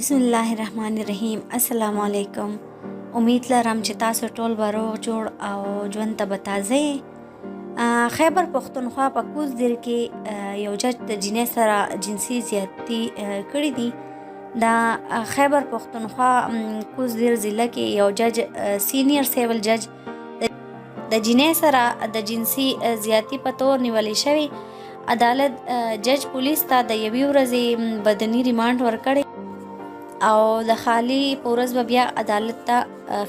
बिस्मिल्लाहिर्रहमानिर्रहीम। अस्सलाम वालेकुम। उम्मीद लرم چې تاسو ټول به روغ جوړ او ژوند ته به تازه یې. خیبر پښتونخوا په کوزدیر کې یو جج د جینۍ سره جنسي زیاتي کړې دي. دا خیبر پښتونخوا کوزدیر ضلع کې یو جج سینیئر سیول جج د جینۍ سره د جنسي زیاتي په تور نیولې شوی. عدالت جج پولیس ته د یوې ورځې بدني ریمانډ ورکړی او د خالی په ورځ به بیا عدالت ته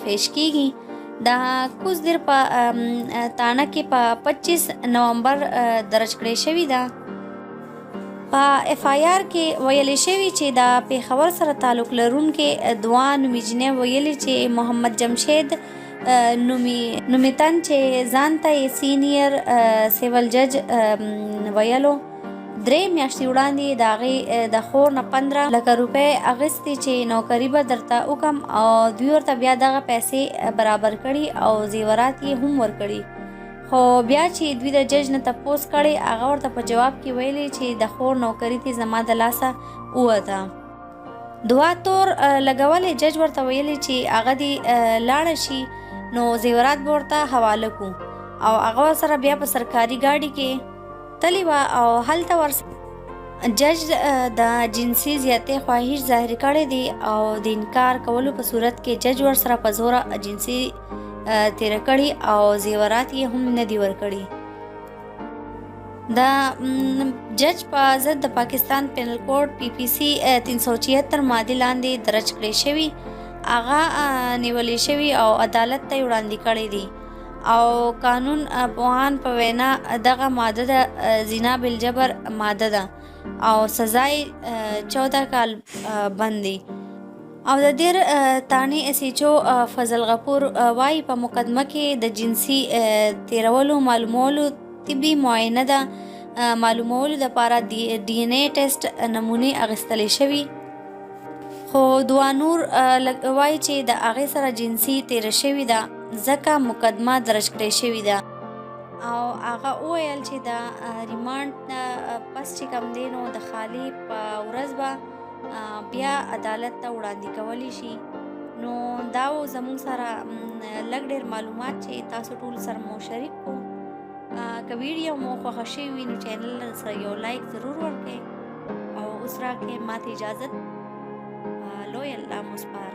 پیش کیږي. د کوزدیر په تانه کې په 25 نومبر درج کړی شوی ده. په اف آی آر کې ویلې شوی چې د پیښور سره تعلق لرونکي دوه نومي جینۍ ویلي چې محمد جمشید نومي تن چې ځان ته سینیئر سیول جج ویلو 3 میاشتې وړاندې د هغې د خور نه 15 لکه روپۍ اخیستې چې نوکري به درته وکم او دوی ورته بیا دغه پیسې برابر کړي او زیورات یې هم ورکړي. خو بیا چې دوی د جج نه تپوس کړی هغه ورته په جواب کې ویلي چې د خور نوکري دې زما د لاسه ووته. دوه تور لګولې جج ورته ویلي چې هغه دې لاړه شي نو زیورات به ورته حواله کړو او هغه ورسره بیا په سرکاري ګاډي کې تلی وه او هلته جج د جنسي زیاتۍ خواهش ظاهر کړی دی او د انکار کولو په صورت کې جج ورسره په زوره جنسي تیره کړي او زیورات یې هم نه دي ورکړي. د جج په ضد د پاکستان پینل کوډ PPC 376 ماده لاندې درج کړی شوی هغه نیولې شوی او عدالت ته وړاندې کړی دی او قانون پوهان په وینا دغه ماده د زنا بالجبر ماده ده او سزا یې 14 کال بند دی. او د دیر تانی SHO فضل غفور وایي په مقدمه کې د جنسي تیرولو معلومولو طبي معاینه ده معلومولو دپاره DNA ټیسټ نمونې اخیستلی شوي. خو دوه نور وایي چې د هغې سره جنسي تیره شوې ده ځکه مقدمه درج کړې شوې ده او هغه وویل چې د ریمانډ نه پس چې کوم دی نو د خالي په ورځ به بیا عدالت ته وړاندې کولی شي. نو دا و زموږ سره لږ ډېر معلومات چې تاسو ټول سره مو شریک کړو. که ویډیو مو خوښه شوې وي نو چینل سره یو لایک ضرور ورکړئ او اوس راکړئ ماته اجازت. لوی الله مو سپارم.